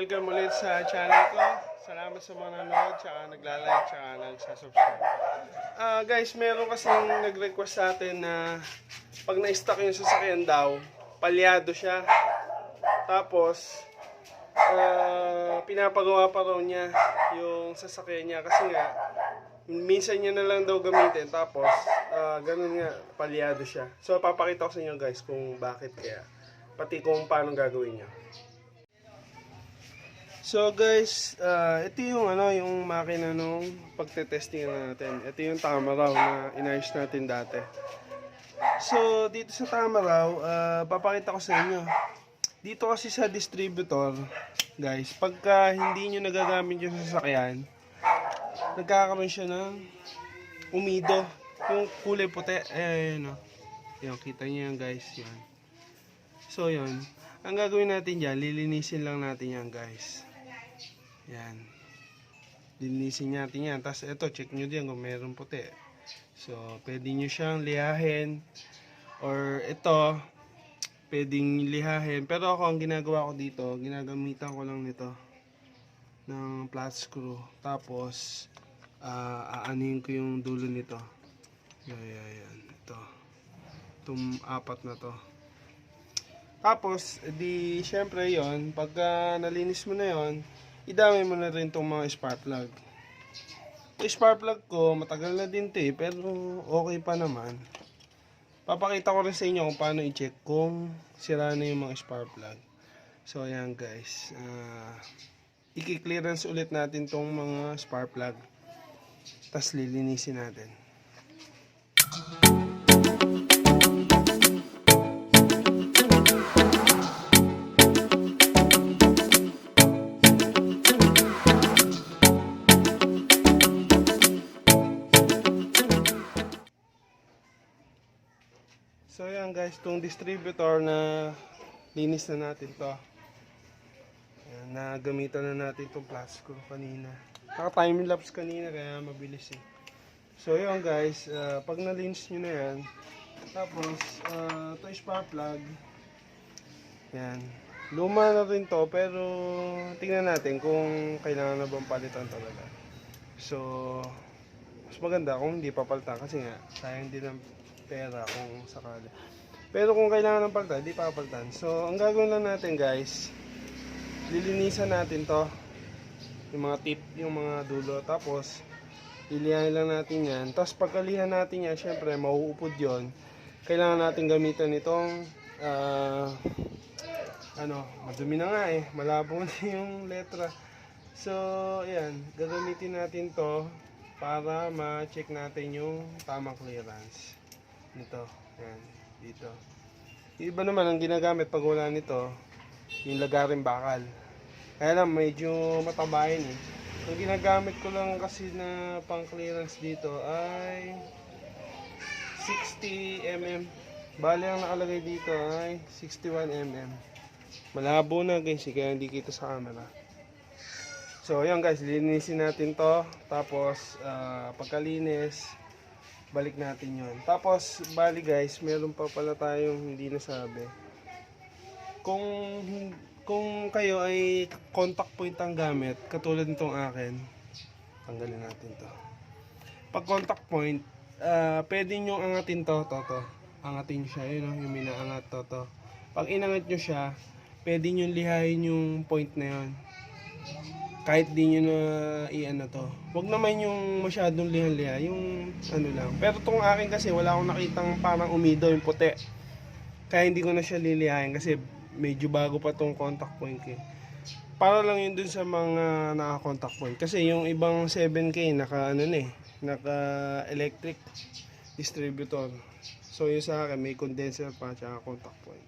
Welcome ulit sa channel ko. Salamat sa mga nanonood, tsaka nagla-like, tsaka nagsasubscribe. Guys, meron kasing nag-request sa atin na pag na-stock yung sasakyan daw, palyado siya. Tapos, pinapagawa pa raw niya yung sasakyan niya kasi nga, minsan niya na lang daw gamitin. Tapos, ganun nga, palyado siya. So, papakita ko sa inyo guys kung bakit kaya. Pati kung paano gagawin niya. So guys, ito yung yung makina nung pagte-testing natin. Ito yung Tamaraw na inayos natin dati. So dito sa Tamaraw, papakita ko sa inyo. Dito kasi sa distributor, guys, pagka hindi nyo nagagamit yung sasakyan, nagkakaroon siya ng umido. Yung kulay puti, ayun o. Yung, kita nyo yan guys, yan. So yun, ang gagawin natin dyan, lilinisin lang natin yan guys. Yan. Linisin natin yan. Tapos ito, check nyo din kung meron puti. So, pwede nyo siyang lihahin. Or ito, pwedeng lihahin. Pero ako, ang ginagawa ko dito, ginagamitan ko lang nito ng flat screw. Tapos, aanin ko yung dulo nito. Yan. Ito. Itong apat na to. Tapos, di, syempre yon, pagka nalinis mo na yon, idamay mo na rin itong mga spark plug. Yung spark plug ko, matagal na din ito pero okay pa naman. Papakita ko rin sa inyo kung paano i-check kung sira na yung mga spark plug. So, ayan guys. I-clearance ulit natin itong mga spark plug. Tapos lilinisin natin. So yan guys, itong distributor na linis na natin to. Ayan, nagamitan na natin itong plastic kanina. Naka-time lapse kanina kaya mabilis eh. So yan guys, pag nalinis nyo na yan, tapos ito spark plug. Yan, luma na rin to pero tingnan natin kung kailangan na bang palitan talaga. So mas maganda kung hindi papalitan kasi nga sayang din ang pera kung sakali. Pero kung kailangan ng palitan, hindi papalitan. So, ang gagawin lang natin guys, lilinisan natin to. Yung mga tip, yung mga dulo. Tapos, lilihan lang natin yan. Tapos, pagkalihan natin yan, syempre, mauupod yon. Kailangan natin gamitan itong, madumi na nga eh. Malabo na yung letra. So, ayan, gagamitin natin to para ma-check natin yung tamang clearance. Nito, yan, dito. Yung iba naman ang ginagamit pag wala nito, yung lagaring bakal. Kaya lang medyo matabayin eh. Ang ginagamit ko lang kasi na pang clearance dito ay 60 mm. Bali ang nakalagay dito ay 61 mm. Malabo na guys, kaya hindi kita sa camera. So yan guys, linisin natin to. Tapos pagkalinis, balik natin yon. Tapos, bali guys, meron pa pala tayong hindi nasabi. Kung kayo ay contact point ang gamit, katulad nitong akin, tanggalin natin to. Pag contact point, pwede nyo angatin to. Angatin siya, yun yung minaangat to. Pag inangat nyo siya, pwede nyo lihain yung point na yun. Kahit di nyo na i-ano to. Huwag naman yung masyadong lihan-liha, yung lang. Pero itong akin kasi wala akong nakitang parang umido yung puti. Kaya hindi ko na siya lilihain kasi medyo bago pa tong contact point eh. Para lang yun dun sa mga naka-contact point. Kasi yung ibang 7K naka electric distributor. So yung sa akin may condenser pa at contact point.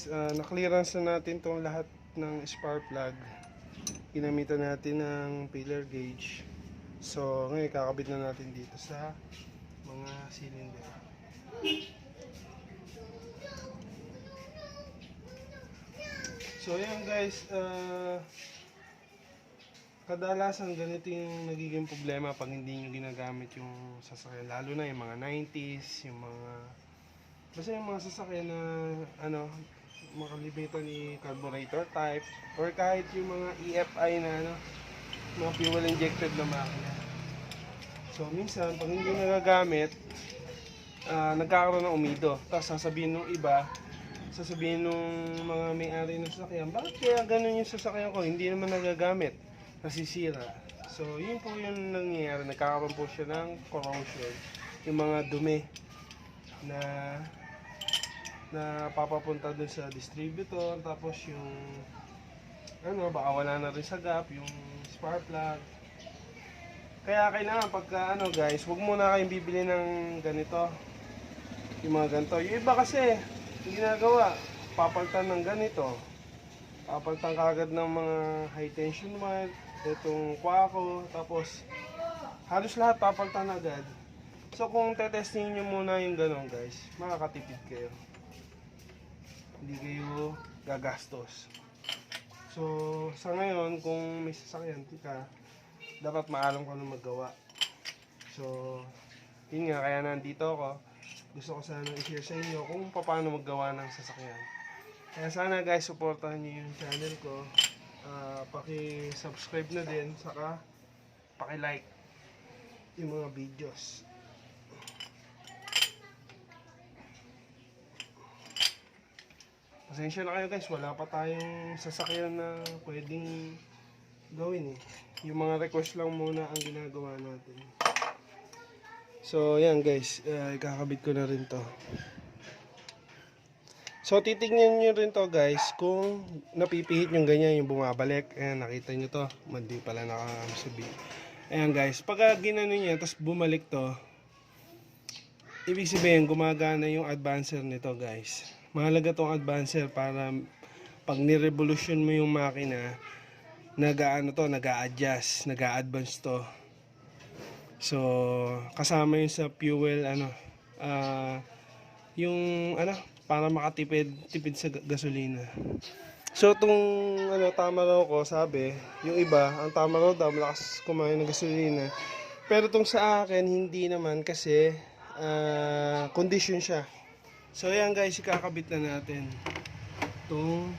guys, na-clearance na natin tong lahat ng spark plug. Ginamitan natin ng pillar gauge. So ngayon kakabit na natin dito sa mga cylinder. So yan guys, kadalasan ganito yung nagiging problema pag hindi nyo ginagamit yung sasakyan, lalo na yung mga 90s, yung mga basta yung mga sasakyan na ano, makalimitan ni carburetor type or kahit yung mga EFI na ano, mga fuel injected na makina. So minsan pag hindi nagagamit, nagkakaroon ng umido. Tapos sasabihin ng iba, sasabihin ng mga may-ari ng sasakyan, bakit kaya ganun yung sasakyan ko, hindi naman nagagamit, nasisira. So yun po yung nangyayari, nagkakaroon po siya ng corrosion, yung mga dumi na papapunta dun sa distributor, tapos yung ano, baka wala na rin sa gap yung spark plug. Kaya kailangan pagka ano guys, huwag muna kayong bibili ng ganito, yung mga ganito. Yung iba kasi yung ginagawa, papalitan ng ganito, papalitan kagad ng mga high tension wire, itong kwako, tapos halos lahat papalitan agad. So kung tetesting nyo muna yung ganon guys, makakatipid kayo, hindi kayo gagastos. So sa ngayon, kung may sasakyan ka, dapat maalam ko na maggawa. So yun nga, kaya nandito ako. Gusto ko sana i-share sa inyo kung paano maggawa ng sasakyan. Kaya sana guys, supportahan nyo yung channel ko. Paki-subscribe na din, saka paki-like yung mga videos. Pasensya na kayo guys, wala pa tayong sasakyan na pwedeng gawin eh. Yung mga request lang muna ang ginagawa natin. So yan guys, ikakabit ko na rin to. So titignan nyo rin to guys, kung napipihit yung ganyan, yung bumabalik. Ayan, nakita nyo to, hindi pala nakakasabi. Ayan guys, pagka ginano niya, tapos bumalik to, ibig sabihin gumagana yung advancer nito guys. Mahalaga tong advancer para pag ni-revolution mo yung makina, nag-a-adjust, nag-a-advance to. So kasama yun sa fuel yung para makatipid sa gasolina. So itong tama raw ko, sabi yung iba, ang tama raw daw malakas kumain ng gasolina. Pero itong sa akin hindi naman, kasi condition siya. So yan guys, ikakabit na natin itong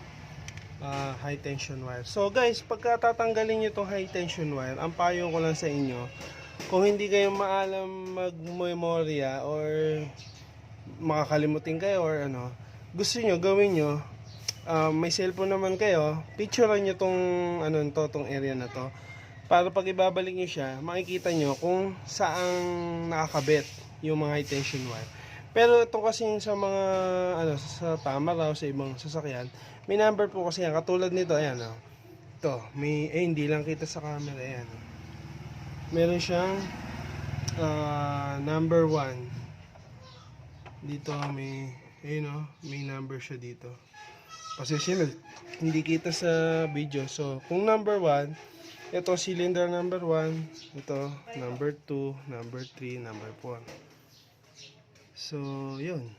high tension wire. So guys, pagka tatanggalin nyo itong high tension wire, ang payo ko lang sa inyo, kung hindi kayo maalam mag-memorya or makakalimutin kayo or gusto nyo gawin nyo, may cellphone naman kayo, picturean nyo tong area na to, para pag ibabalik nyo siya, makikita nyo kung saang nakakabit yung mga high tension wire. Pero ito kasi sa mga sa tama raw, sa ibang sasakyan, may number po kasi yan, katulad nito, ayan ito, may hindi lang kita sa camera, ayan. Meron siyang number 1 dito, may may number siya dito. Pasensya na, hindi kita sa video. So kung number 1, ito cylinder number 1, ito number 2, number 3, number 4. So yun,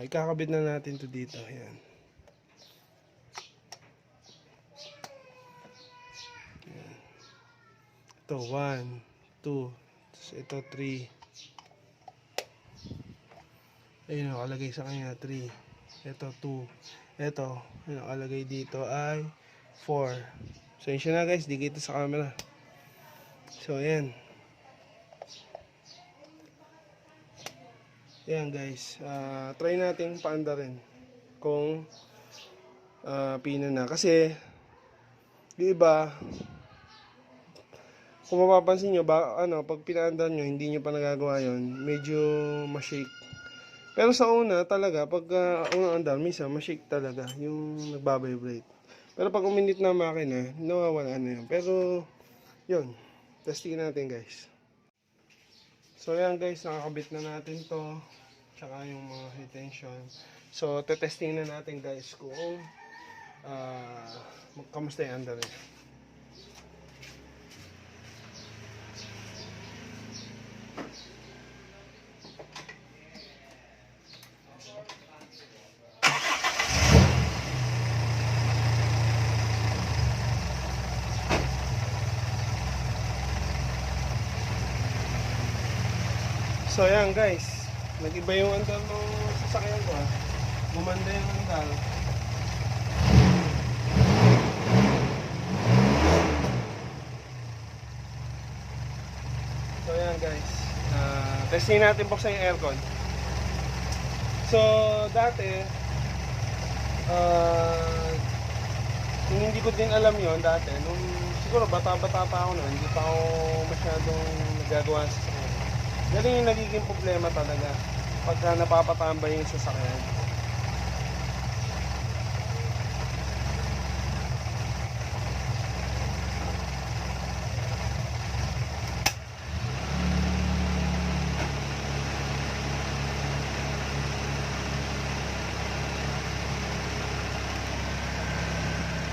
ikakabit na natin to dito. Ayan. Ito 1, 2, ito 3. Ayun, nakalagay sa kanya 3. Ito 2. Ito, nakalagay dito ay 4. So yun na guys, di kita sa camera. So ayan. Ayan guys, try natin paanda rin kung pina na. Kasi yung iba, kung mapapansin nyo, pag pinaandar nyo, hindi nyo pa nagagawa yun, medyo ma-shake. Pero sa una talaga, pag unang andar, minsan ma-shake talaga, yung nagbabibrate. Pero pag uminit na makina, nawawala na yun. Pero, yun, testing natin guys. So yan guys, nakakabit na natin to. tsaka yung mga high tension. So, tetesting na natin guys kung kamusta yung under niya. So yan guys, nag-iba yung andal ng sasakyan ko ha. Gumanda yung andal. So yan guys, testing natin buksan yung aircon. So dati, hindi ko din alam yon dati. Nung siguro bata-bata pa ako noon, hindi pa ako masyadong nagagawa sa sasakyan. Ganun yung nagiging problema talaga pagka napapatambay yung sasakyan.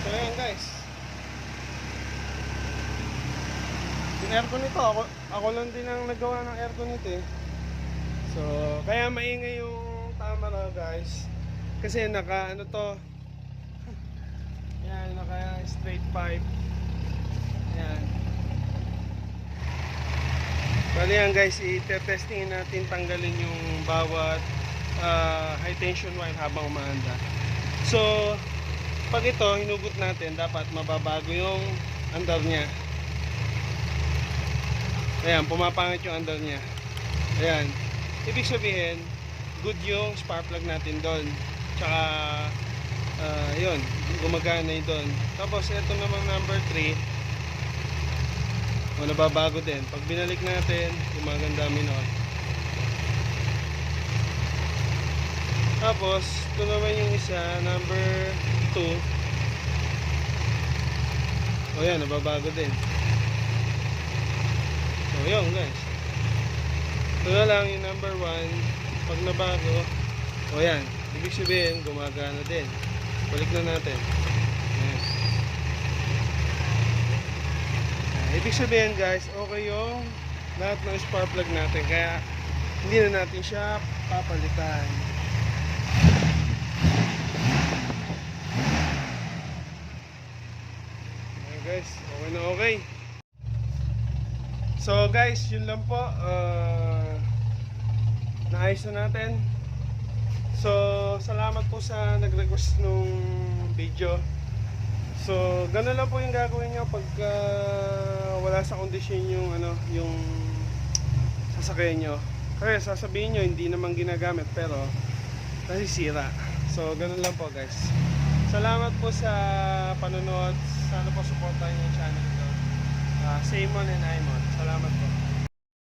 So ayan guys, yung aircon nito, ako lang din ang nagawa ng aircon nito eh. So, kaya maingay yung Tamaraw guys. Kasi naka ano to. Yan, naka straight pipe. Yan. Bali yan guys, i-testingin natin tanggalin yung bawat high tension wire habang umaanda. So, pag ito hinugot natin, dapat mababago yung andar niya. Ayan, pumapangit yung andar niya. Ayan. Ibig sabihin, good yung spark plug natin doon. Tsaka, yun, gumagana yun doon. Tapos, ito namang number 3. O, nababago din. Pag binalik natin, gumaganda minor. Tapos, ito naman yung isa, number 2. O, yan, nababago din. So, yun guys. Ito na lang yung number 1. Pag nabago, o yan, ibig sabihin, gumagana din. Balik na natin. Ayan. Ibig sabihin guys, okay yung lahat ng spark plug natin. Kaya, hindi na natin siya papalitan. Ayan guys, okay na okay. So guys, yun lang po. Naayos na natin. So, salamat po sa nag-request nung video. So, ganun lang po yung gagawin nyo pag wala sa kondisyon yung yung sasakyan nyo. Kasi sasabihin nyo hindi naman ginagamit pero nasisira. So, ganun lang po guys. Salamat po sa panonood. Sana po supportahan yung channel ko. Saymon and Aimon. Salamat po.